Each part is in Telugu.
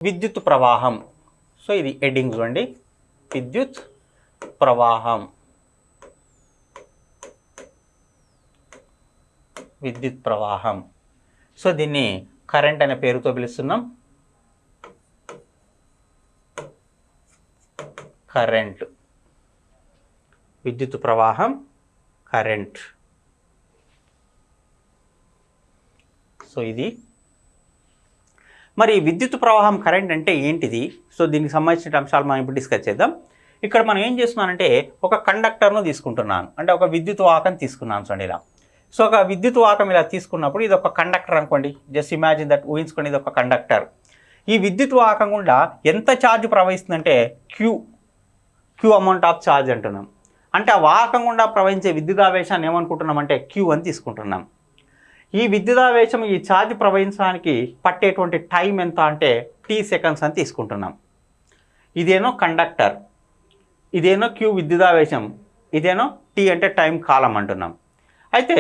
విద్యుత్ ప్రవాహం. సో ఇది హెడ్డింగ్ చూడండి, విద్యుత్ ప్రవాహం. విద్యుత్ ప్రవాహం. సో దీన్ని కరెంట్ అనే పేరుతో పిలుస్తున్నాం. కరెంట్, విద్యుత్ ప్రవాహం, కరెంట్. సో ఇది మరి విద్యుత్ ప్రవాహం, కరెంట్ అంటే ఏంటిది? సో దీనికి సంబంధించిన అంశాలు మనం ఇప్పుడు డిస్కస్ చేద్దాం. ఇక్కడ మనం ఏం చేస్తున్నానంటే ఒక కండక్టర్ను తీసుకుంటున్నాను, అంటే ఒక విద్యుత్ వాహకం తీసుకున్నాను చూడండి ఇలా. సో ఒక విద్యుత్ వాహకం ఇలా తీసుకున్నప్పుడు ఇది ఒక కండక్టర్ అనుకోండి, జస్ట్ ఇమాజిన్ దట్, ఊహించుకోండి ఇది ఒక కండక్టర్. ఈ విద్యుత్ వాహకం గుండా ఎంత ఛార్జ్ ప్రవహిస్తుందంటే క్యూ అమౌంట్ ఆఫ్ ఛార్జ్ అంటున్నాం. అంటే ఆ వాహకం గుండా ప్రవహించే విద్యుదావేశాన్ని ఏమనుకుంటున్నాం అంటే క్యూ అని తీసుకుంటున్నాం. ఈ విద్యుదావేశం, ఈ ఛార్జ్ ప్రవహించడానికి పట్టేటువంటి టైం ఎంత అంటే t సెకండ్స్ అని తీసుకుంటున్నాం. ఇదేనో కండక్టర్, ఇదేనో క్యూ విద్యుదావేశం, ఇదేనో t అంటే టైం కాలం అంటున్నాం. అయితే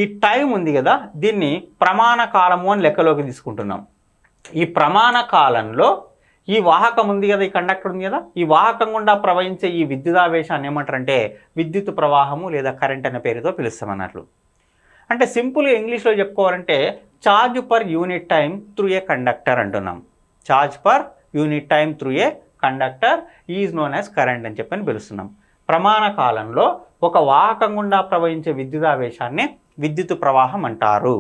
ఈ టైం ఉంది కదా, దీన్ని ప్రమాణ కాలము అని లెక్కలోకి తీసుకుంటున్నాం. ఈ ప్రమాణ కాలంలో ఈ వాహకం ఉంది కదా, ఈ కండక్టర్ ఉంది కదా, ఈ వాహకం గుండా ప్రవహించే ఈ విద్యుదావేశాన్ని ఏమంటారంటే విద్యుత్ ప్రవాహము లేదా కరెంట్ అనే పేరుతో పిలుస్తాం అన్నట్లు. అంటే సింపుల్గా ఇంగ్లీష్లో చెప్పుకోవాలంటే charge per unit time through a conductor అంటున్నాం. Charge per unit time through a conductor is known as current అని చెప్పని పిలుస్తున్నాం. ప్రమాణ కాలంలో ఒక వాహకం గుండా ప్రవహించే విద్యుదావేశాన్ని విద్యుత్ ప్రవాహం అంటారు.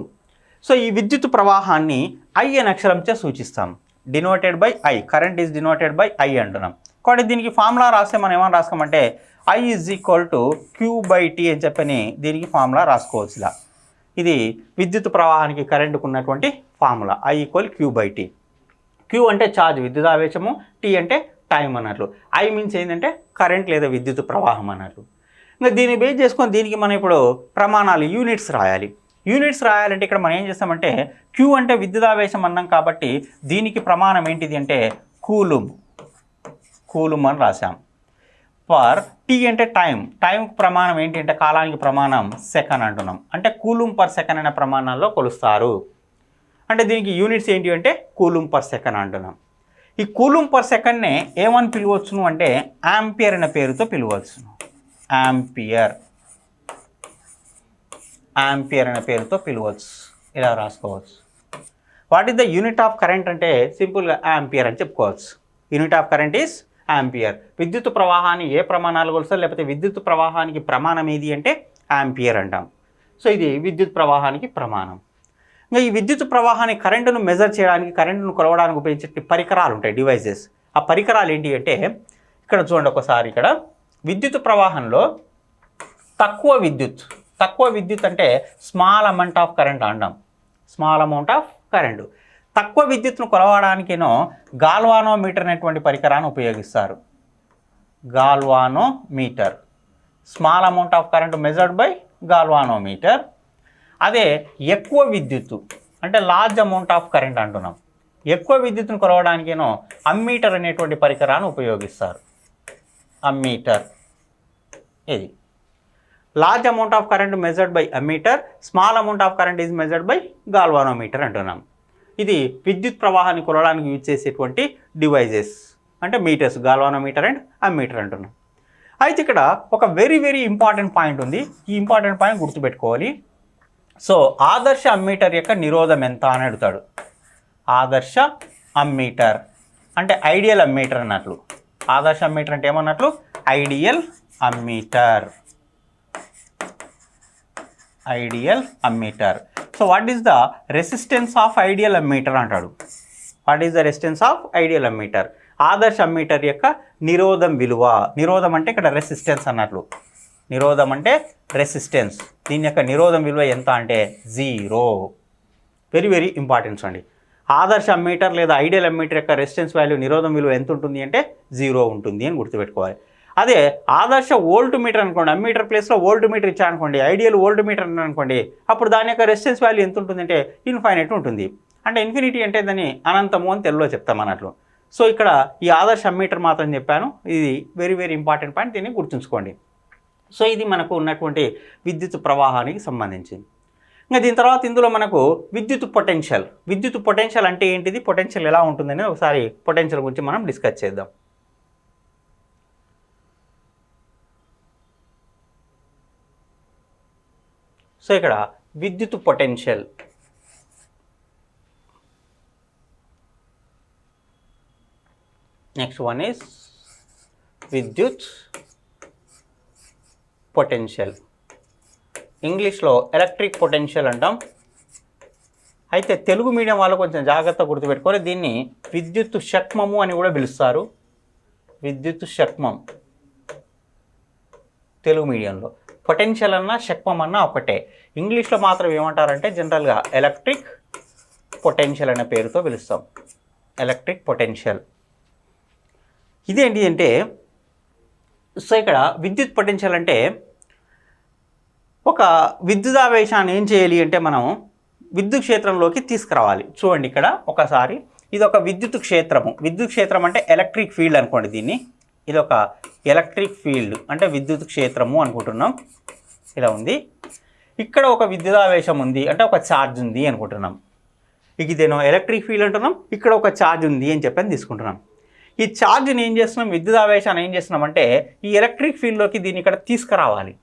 సో ఈ విద్యుత్ ప్రవాహాన్ని I అనే అక్షరంచే సూచిస్తాం, denoted by I. Current is denoted by I అంటున్నాం. కాబట్టి దీనికి ఫార్ములా రాస్తే మనం ఏమని రాసుకోమంటే I is equal to Q/T అని చెప్పని దీనికి ఫార్ములా రాసుకోవచ్చు ఇలా. ఇది విద్యుత్ ప్రవాహానికి కరెంటుకు ఉన్నటువంటి formula, I equal Q/T. Q అంటే ఛార్జ్, విద్యుదావేశము, T అంటే టైం అన్నట్లు. I మీన్స్ ఏంటంటే కరెంట్ లేదా విద్యుత్ ప్రవాహం అన్నట్లు. ఇంకా దీన్ని బేస్ చేసుకొని దీనికి మనం ఇప్పుడు ప్రమాణాలు, యూనిట్స్ రాయాలి. యూనిట్స్ రాయాలంటే ఇక్కడ మనం ఏం చేస్తామంటే Q అంటే విద్యుదావేశం అన్నాం కాబట్టి దీనికి ప్రమాణం ఏంటిది అంటే కూలుమ్ అని రాసాం. ఫర్ T అంటే టైంకి ప్రమాణం ఏంటి అంటే కాలానికి ప్రమాణం సెకండ్ అంటున్నాం. అంటే కూలుమ్ పర్ సెకండ్ అనే ప్రమాణాల్లో కొలుస్తారు. అంటే దీనికి యూనిట్స్ ఏంటి అంటే కూలుమ్ పర్ సెకండ్ అంటున్నాం. ఈ కూలుమ్ పర్ సెకండ్నే ఏమని పిలవచ్చును అంటే యాంపియర్ అనే పేరుతో పిలవచ్చును. యాంపియర్ అనే పేరుతో పిలవచ్చు, ఇలా రాసుకోవచ్చు. What is the unit of current అంటే సింపుల్గా యాంపియర్ అని చెప్పుకోవచ్చు. Unit of current is ampere. విద్యుత్ ప్రవాహాన్ని ఏ ప్రమాణాలు కొలుస్తారు, లేకపోతే విద్యుత్ ప్రవాహానికి ప్రమాణం ఏది అంటే యాంపియర్ అంటాం. సో ఇది విద్యుత్ ప్రవాహానికి ప్రమాణం. ఇంకా ఈ విద్యుత్ ప్రవాహాన్ని, కరెంటును మెజర్ చేయడానికి, కరెంటును కొలవడానికి ఉపయోగించే పరికరాలు ఉంటాయి, డివైజెస్. ఆ పరికరాలు ఏంటి అంటే ఇక్కడ చూడండి ఒకసారి. ఇక్కడ విద్యుత్ ప్రవాహంలో తక్కువ విద్యుత్ అంటే స్మాల్ అమౌంట్ ఆఫ్ కరెంట్ అంటాం. Small amount of current. తక్కువ విద్యుత్తును కొలవడానికేనో గాల్వానోమీటర్ అనేటువంటి పరికరాన్ని ఉపయోగిస్తారు. Galvanometer, small amount of current measured by galvanometer. అదే ఎక్కువ విద్యుత్తు అంటే లార్జ్ అమౌంట్ ఆఫ్ కరెంట్ అంటున్నాం. ఎక్కువ విద్యుత్తును కొలవడానికేనో అమ్మీటర్ అనేటువంటి పరికరాన్ని ఉపయోగిస్తారు. అమ్మీటర్. ఇది large amount of current measured by ammeter, small amount of current is measured by galvanometer అంటున్నాం. ఇది విద్యుత్ ప్రవాహాన్ని కొలవడానికి యూజ్ చేసేటువంటి డివైజెస్, అంటే మీటర్స్, గాల్వానోమీటర్ అండ్ అమ్మీటర్ అంటున్నాం. అయితే ఇక్కడ ఒక వెరీ ఇంపార్టెంట్ పాయింట్ ఉంది. ఈ ఇంపార్టెంట్ పాయింట్ గుర్తుపెట్టుకోవాలి. సో ఆదర్శ అమ్మీటర్ యొక్క నిరోధం ఎంత అని అడుగుతాడు. ఆదర్శ అమ్మీటర్ అంటే ఐడియల్ అమ్మీటర్ అన్నట్లు. ఆదర్శ అమ్మీటర్ అంటే ఏమన్నట్లు? Ideal ammeter. So what is the resistance of ideal ammeter అంటాడు. What is the resistance of ideal ammeter? ఆదర్శ అమ్మీటర్ యొక్క నిరోధం విలువ. నిరోధం అంటే ఇక్కడ రెసిస్టెన్స్ అన్నట్లు. నిరోధం అంటే రెసిస్టెన్స్. దీని యొక్క నిరోధం విలువ ఎంత అంటే 0. వెరీ ఇంపార్టెన్స్ అండి. ఆదర్శ అమ్మీటర్ లేదా ఐడియల్ అమ్మీటర్ యొక్క రెసిస్టెన్స్ వాల్యూ, నిరోధం విలువ ఎంత ఉంటుంది అంటే 0 ఉంటుంది అని గుర్తుపెట్టుకోవాలి. అదే ఆదర్శ వోల్ట్ మీటర్ అనుకోండి, అమ్మీటర్ ప్లేస్లో వోల్ట్ మీటర్ ఇచ్చారనుకోండి, ఐడియల్ వోల్ట్ మీటర్ అనుకోండి, అప్పుడు దాని యొక్క రెసిస్టెన్స్ వాల్యూ ఎంత ఉంటుందంటే ఇన్ఫైనైట్ ఉంటుంది. అంటే ఇన్ఫినిటీ అంటే దాన్ని అనంతము అని తెలుగులో చెప్తాం అన్నట్లు. సో ఇక్కడ ఈ ఆదర్శ అమ్మీటర్ మాత్రం చెప్పాను. ఇది వెరీ ఇంపార్టెంట్ పాయింట్, దీన్ని గుర్తుంచుకోండి. సో ఇది మనకు ఉన్నటువంటి విద్యుత్ ప్రవాహానికి సంబంధించింది. ఇంకా దీని తర్వాత ఇందులో మనకు విద్యుత్ పొటెన్షియల్ అంటే ఏంటిది, పొటెన్షియల్ ఎలా ఉంటుందని ఒకసారి పొటెన్షియల్ గురించి మనం డిస్కస్ చేద్దాం. సో ఇక్కడ విద్యుత్ పొటెన్షియల్, నెక్స్ట్ వన్ ఈజ్ విద్యుత్ పొటెన్షియల్, ఇంగ్లీష్లో ఎలక్ట్రిక్ పొటెన్షియల్ అంటాం. అయితే తెలుగు మీడియం వాళ్ళు కొంచెం జాగ్రత్తగా గుర్తుపెట్టుకోవాలి, దీన్ని విద్యుత్ శక్మము అని కూడా పిలుస్తారు. విద్యుత్ శక్మం తెలుగు మీడియంలో, పొటెన్షియల్ అన్నా శక్మం అన్నా ఒకటే. ఇంగ్లీష్లో మాత్రం ఏమంటారంటే జనరల్గా ఎలక్ట్రిక్ పొటెన్షియల్ అనే పేరుతో పిలుస్తాం. ఎలక్ట్రిక్ పొటెన్షియల్ ఇదేంటి అంటే, సో ఇక్కడ విద్యుత్ పొటెన్షియల్ అంటే ఒక విద్యుదావేశాన్ని ఏం చేయాలి అంటే మనం విద్యుత్ క్షేత్రంలోకి తీసుకురావాలి. చూడండి ఇక్కడ ఒకసారి, ఇది ఒక విద్యుత్ క్షేత్రం అంటే ఎలక్ట్రిక్ ఫీల్డ్ అనుకోండి దీన్ని. ఇది ఒక ఎలక్ట్రిక్ ఫీల్డ్ అంటే విద్యుత్ క్షేత్రము అనుకుంటున్నాం. ఇలా ఉంది. ఇక్కడ ఒక విద్యుదావేశం ఉంది అంటే ఒక ఛార్జ్ ఉంది అనుకుంటున్నాం. ఇదేనో ఎలక్ట్రిక్ ఫీల్డ్ అంటున్నాం, ఇక్కడ ఒక ఛార్జ్ ఉంది అని చెప్పని తీసుకుంటున్నాం. ఈ ఛార్జ్ని ఏం చేస్తున్నాం, విద్యుదావేశాన్ని ఏం చేస్తున్నాం అంటే ఈ ఎలక్ట్రిక్ ఫీల్డ్లోకి దీన్ని ఇక్కడ తీసుకురావాలి.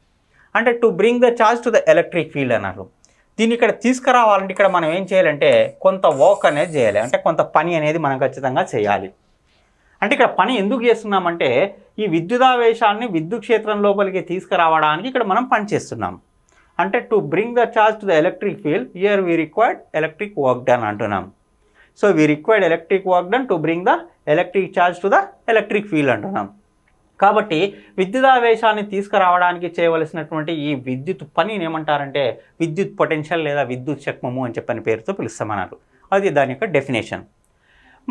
అంటే to bring the charge to the electric field అన్నారు. దీన్ని ఇక్కడ తీసుకురావాలంటే ఇక్కడ మనం ఏం చేయాలంటే కొంత వర్క్ అనేది చేయాలి, అంటే కొంత పని అనేది మనం ఖచ్చితంగా చేయాలి. అంటే ఇక్కడ పని ఎందుకు చేస్తున్నామంటే ఈ విద్యుదావేశాన్ని విద్యుత్ క్షేత్రం లోపలికి తీసుకురావడానికి ఇక్కడ మనం పని చేస్తున్నాం. అంటే to bring the charge to the electric field, here we required electric work done అంటున్నాం. So we required electric work done to bring the electric charge to the electric field అంటున్నాం. కాబట్టి విద్యుదావేశాన్ని తీసుకురావడానికి చేయవలసినటువంటి ఈ విద్యుత్ పనిని ఏమంటారంటే విద్యుత్ పొటెన్షియల్ లేదా విద్యుత్ శక్మము అని చెప్పని పేరుతో పిలుస్తామన్నారు. అది దాని యొక్క డెఫినేషన్.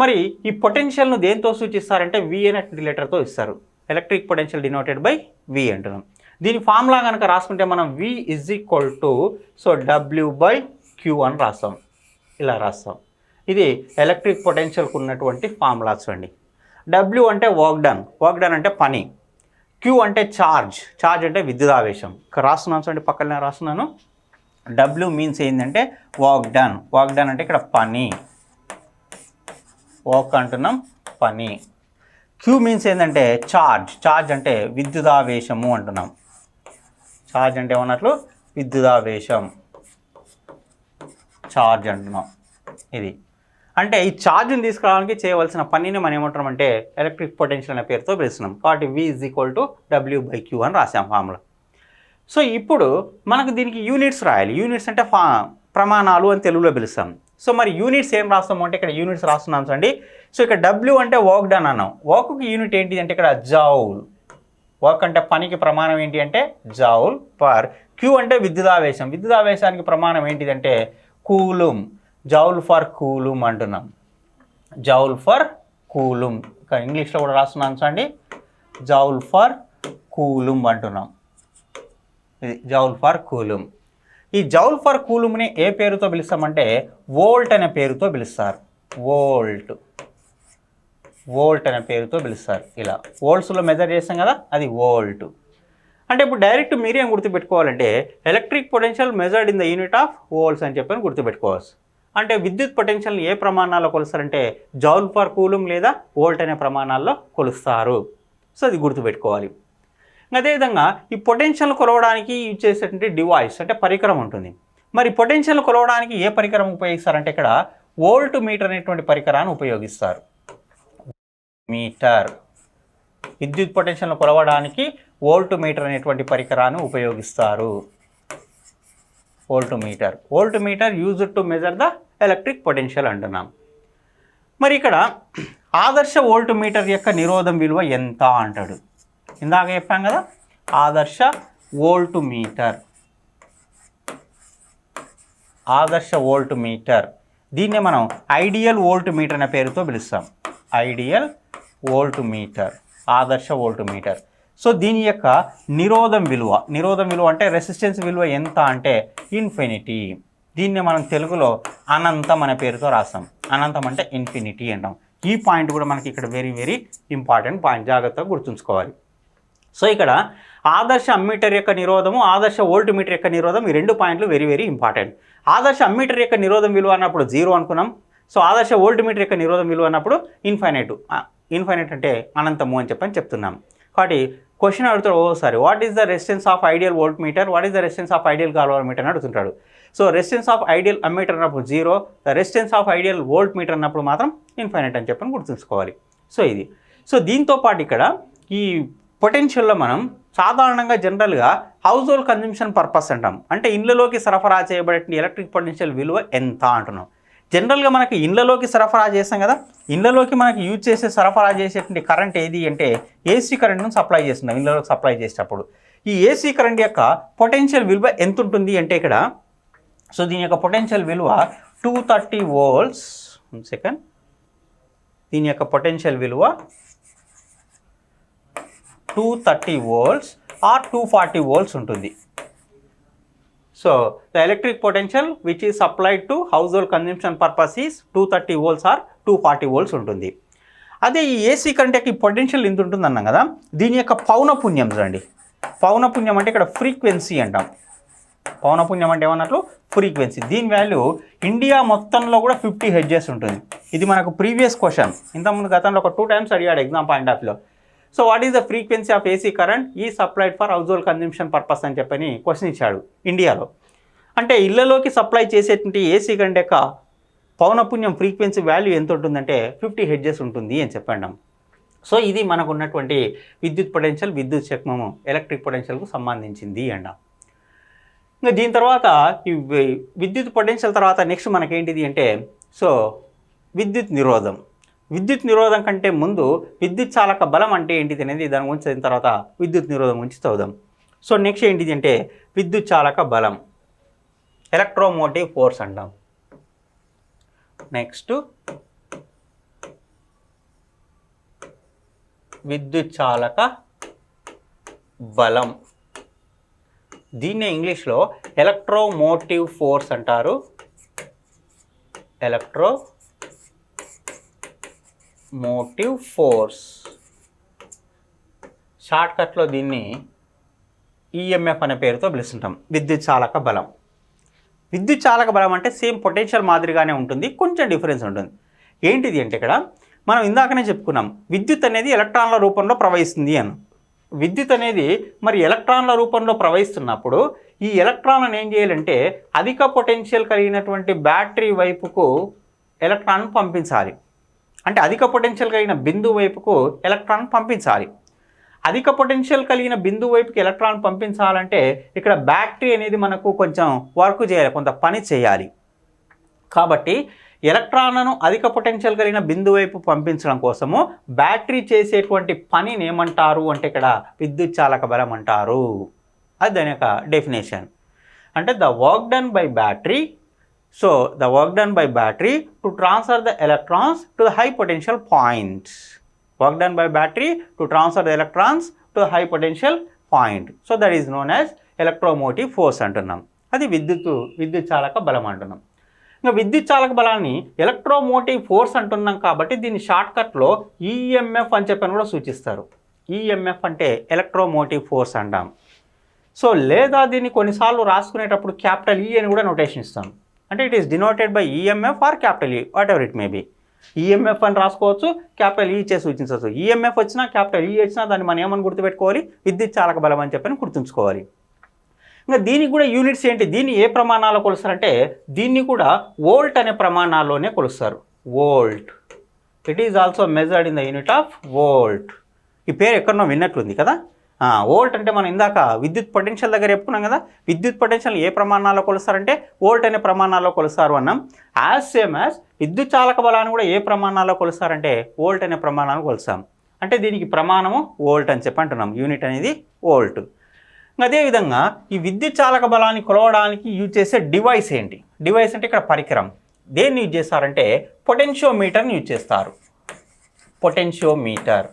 మరి ఈ పొటెన్షియల్ను దేంతో సూచిస్తారంటే వి అనే లెటర్తో ఇస్తారు. Electric potential denoted by V అంటున్నాం. దీని ఫార్ములా కనుక రాసుకుంటే మనం V is equal to so W/Q అని రాస్తాం. ఇలా రాస్తాం. ఇది ఎలక్ట్రిక్ పొటెన్షియల్కు ఉన్నటువంటి ఫార్ములాస్ అండి. W అంటే వర్క్ డన్ అంటే పని. Q అంటే ఛార్జ్ అంటే విద్యుదావేశం. ఇక్కడ రాస్తున్నాను చూడండి, పక్కనే రాస్తున్నాను. W మీన్స్ ఏంటంటే వర్క్ డన్ అంటే ఇక్కడ పని, వర్క్ అంటున్నాం పని. Q మీన్స్ ఏంటంటే ఛార్జ్ అంటే విద్యుదావేశము అంటున్నాం. ఛార్జ్ అంటే ఏమన్నట్లు విద్యుదావేశం, ఛార్జ్ అంటున్నాం. ఇది అంటే ఈ ఛార్జ్ని తీసుకురావడానికి చేయవలసిన పనిని మనం ఏమంటున్నామంటే ఎలక్ట్రిక్ పొటెన్షియల్ అనే పేరుతో పిలుస్తున్నాం. కాబట్టి V is equal to W/Q అని రాసాం ఫార్ములా. సో ఇప్పుడు మనకు దీనికి యూనిట్స్ రాయాలి. యూనిట్స్ అంటే ప్రమాణాలు అని తెలుగులో పిలుస్తాం. సో మరి యూనిట్స్ ఏం రాస్తాము అంటే ఇక్కడ యూనిట్స్ రాస్తున్నాం చూడండి. సో ఇక్కడ W అంటే వర్క్ డన్ అన్నాం. వర్క్కి యూనిట్ ఏంటి అంటే ఇక్కడ జౌల్. వర్క్ అంటే పనికి ప్రమాణం ఏంటి అంటే జౌల్ పర్. Q అంటే విద్యుదావేశానికి ప్రమాణం ఏంటిదంటే కూలుమ్. జౌల్ ఫర్ కూలుమ్ అంటున్నాం. Joule per coulomb. ఇక్కడ ఇంగ్లీష్లో కూడా రాస్తున్నాం చూడండి, జౌల్ ఫర్ కూలుమ్ అంటున్నాం. ఇది జౌల్ ఫర్ కూలుమ్. ఈ జౌల్ ఫర్ కూలుమ్ని ఏ పేరుతో పిలుస్తామంటే వోల్ట్ అనే పేరుతో పిలుస్తారు. వోల్ట్ అనే పేరుతో పిలుస్తారు. ఇలా వోల్ట్స్లో మెజర్ చేస్తాం కదా, అది వోల్ట్. అంటే ఇప్పుడు డైరెక్ట్ మీరేం గుర్తుపెట్టుకోవాలంటే electric potential measured in the unit of volts అని చెప్పని గుర్తుపెట్టుకోవచ్చు. అంటే విద్యుత్ పొటెన్షియల్ని ఏ ప్రమాణాల్లో కొలుస్తారంటే జౌల్ ఫర్ కూలుమ్ లేదా వోల్ట్ అనే ప్రమాణాల్లో కొలుస్తారు. సో అది గుర్తుపెట్టుకోవాలి. అదేవిధంగా ఈ పొటెన్షియల్ కొలవడానికి యూజ్ చేసేటువంటి డివైస్ అంటే పరికరం ఉంటుంది. మరి పొటెన్షియల్ కొలవడానికి ఏ పరికరం ఉపయోగిస్తారంటే ఇక్కడ వోల్ట్ మీటర్ అనేటువంటి పరికరాన్ని ఉపయోగిస్తారు. మీటర్, విద్యుత్ పొటెన్షియల్ను కొలవడానికి వోల్ట్ మీటర్ అనేటువంటి పరికరాన్ని ఉపయోగిస్తారు. Volt meter used to measure the electric potential అంటున్నాం. మరి ఇక్కడ ఆదర్శ వోల్ట్ మీటర్ యొక్క నిరోధం విలువ ఎంత అంటాడు. ఇందాక చెప్పాం కదా, ఆదర్శ వోల్ట్ మీటర్ దీన్నే మనం ఐడియల్ వోల్ట్ మీటర్ అనే పేరుతో పిలుస్తాం. ఐడియల్ వోల్ట్ మీటర్, ఆదర్శ వోల్ట్ మీటర్. సో దీని యొక్క నిరోధం విలువ అంటే రెసిస్టెన్స్ విలువ ఎంత అంటే ఇన్ఫినిటీ. దీన్ని మనం తెలుగులో అనంతం అనే పేరుతో రాస్తాం. అనంతం అంటే ఇన్ఫినిటీ అంటాం. ఈ పాయింట్ కూడా మనకి ఇక్కడ వెరీ వెరీ ఇంపార్టెంట్ పాయింట్, జాగ్రత్తగా గుర్తుంచుకోవాలి. సో ఇక్కడ ఆదర్శ అమ్మీటర్ యొక్క నిరోధము, ఆదర్శ వోల్ట్ మీటర్ యొక్క నిరోధం, ఈ రెండు పాయింట్లు వెరీ వెరీ ఇంపార్టెంట్. ఆదర్శ అమ్మీటర్ యొక్క నిరోధం విలువ అన్నప్పుడు 0 అనుకున్నాం. సో ఆదర్శ వోల్ట్ మీటర్ యొక్క నిరోధం విలువ అన్నప్పుడు ఇన్ఫైనైట్ అంటే అనంతము అని చెప్తున్నాం. కాబట్టి క్వశ్చన్ అడుగుతాడు ఓసారి, what is the resistance of ideal voltmeter, what is the resistance of ideal galvanometer అని అడుగుతుంటాడు. So resistance of ideal ammeter అన్నప్పుడు 0, the resistance of ideal voltmeter అన్నప్పుడు మాత్రం ఇన్ఫైనైట్ అని గుర్తుంచుకోవాలి. సో ఇది. సో దీంతో పాటు ఇక్కడ ఈ పొటెన్షియల్లో మనం సాధారణంగా జనరల్గా హౌస్ హోల్డ్ కన్జంప్షన్ పర్పస్ అంటాం. అంటే ఇళ్ళలోకి సరఫరా చేయబడే ఎలక్ట్రిక్ పొటెన్షియల్ విలువ ఎంత అంటున్నాం. జనరల్గా మనకి ఇళ్ళలోకి సరఫరా చేస్తాం కదా, ఇళ్ళలోకి మనకి యూజ్ చేసే సరఫరా చేసేటువంటి కరెంట్ ఏది అంటే ఏసీ కరెంట్ను సప్లై చేస్తున్నాం. ఇళ్ళలోకి సప్లై చేసేటప్పుడు ఈ ఏసీ కరెంట్ యొక్క పొటెన్షియల్ విలువ ఎంత ఉంటుంది అంటే ఇక్కడ, సో దీని యొక్క పొటెన్షియల్ విలువ 230 వోల్ట్స్. సెకండ్, దీని యొక్క పొటెన్షియల్ విలువ 230 వోల్ట్స్ ఆర్ 240 వోల్ట్స్ ఉంటుంది. So the electric potential which is supplied to household consumption purpose is 230 volts or 240 volts ఉంటుంది. అదే ఈ ఏసీ కరెంట్ యొక్క పొటెన్షియల్ ఎంత ఉంటుంది అన్నాం కదా, దీని యొక్క పౌనపున్యం చూడండి. పౌనపున్యం అంటే ఇక్కడ ఫ్రీక్వెన్సీ అంటాం. పౌనపున్యం అంటే ఏమన్నట్లు ఫ్రీక్వెన్సీ. దీని వాల్యూ ఇండియా మొత్తంలో కూడా 50 హెర్ట్జ్ ఉంటుంది. ఇది మనకు ప్రీవియస్ క్వశ్చన్, ఇంతకుముందు గతంలో ఒక 2 times అడిగాడు ఎగ్జామ్ పాయింట్ ఆఫ్ లో. So what is the frequency of AC current ఈ supplied for household consumption purpose అని చెప్పని క్వశ్చన్ ఇచ్చాడు ఇండియాలో. అంటే ఇళ్లలోకి సప్లై చేసేటువంటి ఏసీ కరెంట్ యొక్క పౌనపున్యం ఫ్రీక్వెన్సీ వాల్యూ ఎంత ఉంటుందంటే 50 హెర్ట్జ్ ఉంటుంది అని చెప్పండి. సో ఇది మనకు ఉన్నటువంటి విద్యుత్ పొటెన్షియల్, విద్యుత్ శక్మము ఎలక్ట్రిక్ పొటెన్షియల్కు సంబంధించింది అంట. ఇంకా దీని తర్వాత ఈ విద్యుత్ పొటెన్షియల్ తర్వాత నెక్స్ట్ మనకేంటిది అంటే, సో విద్యుత్ నిరోధం. విద్యుత్ నిరోధం కంటే ముందు విద్యుత్ చాలక బలం అంటే ఏంటిది అనేది దాని గురించి చదివిన తర్వాత విద్యుత్ నిరోధం గురించి చదువుదాం. సో నెక్స్ట్ ఏంటిది అంటే విద్యుత్ చాలక బలం, ఎలక్ట్రోమోటివ్ ఫోర్స్ అంటాం. నెక్స్ట్ విద్యుత్ చాలక బలం, దీన్నే ఇంగ్లీష్లో ఎలక్ట్రోమోటివ్ ఫోర్స్ అంటారు. ఎలక్ట్రోమోటివ్ ఫోర్స్, షార్ట్కట్లో దీన్ని ఈఎంఎఫ్ అనే పేరుతో పిలుస్తుంటాం. విద్యుత్ చాలక బలం. విద్యుత్ చాలక బలం అంటే సేమ్ పొటెన్షియల్ మాదిరిగానే ఉంటుంది, కొంచెం డిఫరెన్స్ ఉంటుంది. ఏంటిది అంటే ఇక్కడ మనం ఇందాకనే చెప్పుకున్నాం, విద్యుత్ అనేది ఎలక్ట్రాన్ల రూపంలో ప్రవహిస్తుంది అని. విద్యుత్ అనేది మరి ఎలక్ట్రాన్ల రూపంలో ప్రవహిస్తున్నప్పుడు ఈ ఎలక్ట్రాన్లను ఏం చేయాలంటే అధిక పొటెన్షియల్ కలిగినటువంటి బ్యాటరీ వైపుకు ఎలక్ట్రాన్ పంపించాలి. అంటే అధిక పొటెన్షియల్ కలిగిన బిందువు వైపుకు ఎలక్ట్రాన్ పంపించాలి. అధిక పొటెన్షియల్ కలిగిన బిందువు వైపుకి ఎలక్ట్రాన్ పంపించాలంటే ఇక్కడ బ్యాటరీ అనేది మనకు కొంచెం వర్క్ చేయాలి, కొంత పని చేయాలి. కాబట్టి ఎలక్ట్రాన్లను అధిక పొటెన్షియల్ కలిగిన బిందువు వైపు పంపించడం కోసము బ్యాటరీ చేసేటువంటి పనిని ఏమంటారు అంటే ఇక్కడ విద్యుత్ చాలక బలం అంటారు. అది దాని యొక్క డెఫినేషన్. అంటే the work done by battery, so the work done by battery to transfer the electrons to the high potential points. Work done by battery to transfer the electrons to the high potential point. So that is known as electromotive force అంటున్నాం. అది విద్యుత్ చాలక బలం అంటున్నాం. ఇంకా విద్యుత్ చాలక బలాన్ని ఎలక్ట్రోమోటివ్ ఫోర్స్ అంటున్నాం కాబట్టి దీన్ని షార్ట్కట్లో ఈఎంఎఫ్ అని చెప్పని కూడా సూచిస్తారు. ఈఎంఎఫ్ అంటే ఎలక్ట్రోమోటివ్ ఫోర్స్ అంటాం. సో లేదా దీన్ని కొన్నిసార్లు రాసుకునేటప్పుడు క్యాపిటల్ ఈ అని కూడా నోటేషన్ ఇస్తాం. అంటే it is denoted by EMF or capital E, whatever it may be. EMF అని రాసుకోవచ్చు, క్యాపిటల్ ఈ చేసి సూచించవచ్చు. ఈఎంఎఫ్ వచ్చినా క్యాపిటల్ ఈ వచ్చినా దాన్ని మనం ఏమని గుర్తుపెట్టుకోవాలి, విద్యుత్ చాలక బలం అని చెప్పని గుర్తుంచుకోవాలి. ఇంకా దీనికి కూడా యూనిట్స్ ఏంటి, దీన్ని ఏ ప్రమాణాల్లో కొలుస్తారంటే దీన్ని కూడా వోల్ట్ అనే ప్రమాణాల్లోనే కొలుస్తారు. Volt, it is also measured in the unit of volt. ఈ పేరు ఎక్కడనో విన్నట్లుంది కదా. వోల్ట్ అంటే మనం ఇందాక విద్యుత్ పొటెన్షియల్ దగ్గర చెప్పుకున్నాం కదా, విద్యుత్ పొటెన్షియల్ ఏ ప్రమాణాల్లో కొలుస్తారంటే వోల్ట్ అనే ప్రమాణాల్లో కొలుస్తారు అన్నాం. యాజ్ సేమ్ యాజ్ విద్యుత్ చాలక బలాన్ని కూడా ఏ ప్రమాణాల్లో కొలుస్తారంటే వోల్ట్ అనే ప్రమాణాన్ని కొలుస్తాం. అంటే దీనికి ప్రమాణము వోల్ట్ అని చెప్పి అంటున్నాం, యూనిట్ అనేది వోల్ట్. అదేవిధంగా ఈ విద్యుత్ చాలక బలాన్ని కొలవడానికి యూజ్ చేసే డివైస్ ఏంటి, డివైస్ అంటే ఇక్కడ పరికరం. దేన్ని యూజ్ చేస్తారంటే పొటెన్షియోమీటర్ని యూజ్ చేస్తారు. పొటెన్షియోమీటర్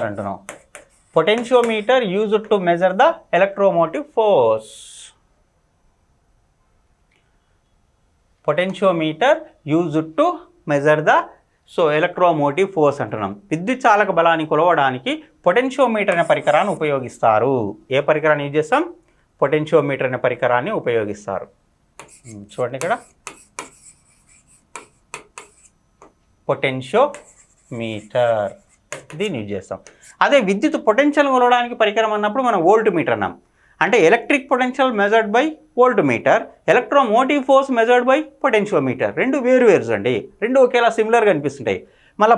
అంటున్నాం. Potentiometer used to measure the electromotive force. Potentiometer used to measure the electromotive force అంటున్నాం. విద్యుత్ చాలక బలాన్ని కొలవడానికి పొటెన్షియోమీటర్ అనే పరికరాన్ని ఉపయోగిస్తారు. ఏ పరికరాన్ని యూజ్ చేస్తాం, పొటెన్షియోమీటర్ అనే పరికరాన్ని ఉపయోగిస్తారు. చూడండి ఇక్కడ పొటెన్షియోమీటర్ దీన్ని యూజ్ చేస్తాం. అదే విద్యుత్ పొటెన్షియల్ కొలవడానికి పరికరం అన్నప్పుడు మనం వోల్ట్ మీటర్ అన్నాం. అంటే electric potential measured by volt meter, electromotive force measured by potentiometer. రెండు వేరు అండి, రెండు ఒకేలా సిమిలర్గా అనిపిస్తుంటాయి. మళ్ళీ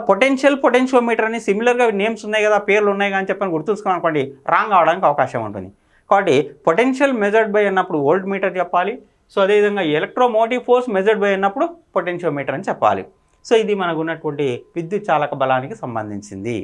పొటెన్షియోమీటర్ అని సిమిలర్గా నేమ్స్ ఉన్నాయి కదా, పేర్లు ఉన్నాయి కానీ చెప్పని గుర్తుంచుకున్నాం అనుకోండి, రాంగ్ అవడానికి అవకాశం ఉంటుంది. కాబట్టి పొటెన్షియల్ మెజర్డ్ బై అన్నప్పుడు వోల్ట్ మీటర్ చెప్పాలి. సో అదేవిధంగా ఎలక్ట్రోమోటివ్ ఫోర్స్ మెజర్డ్ బై అన్నప్పుడు పొటెన్షియోమీటర్ అని చెప్పాలి. సో ఇది మనకు ఉన్నటువంటి విద్యుత్ చాలక బలానికి సంబంధించింది.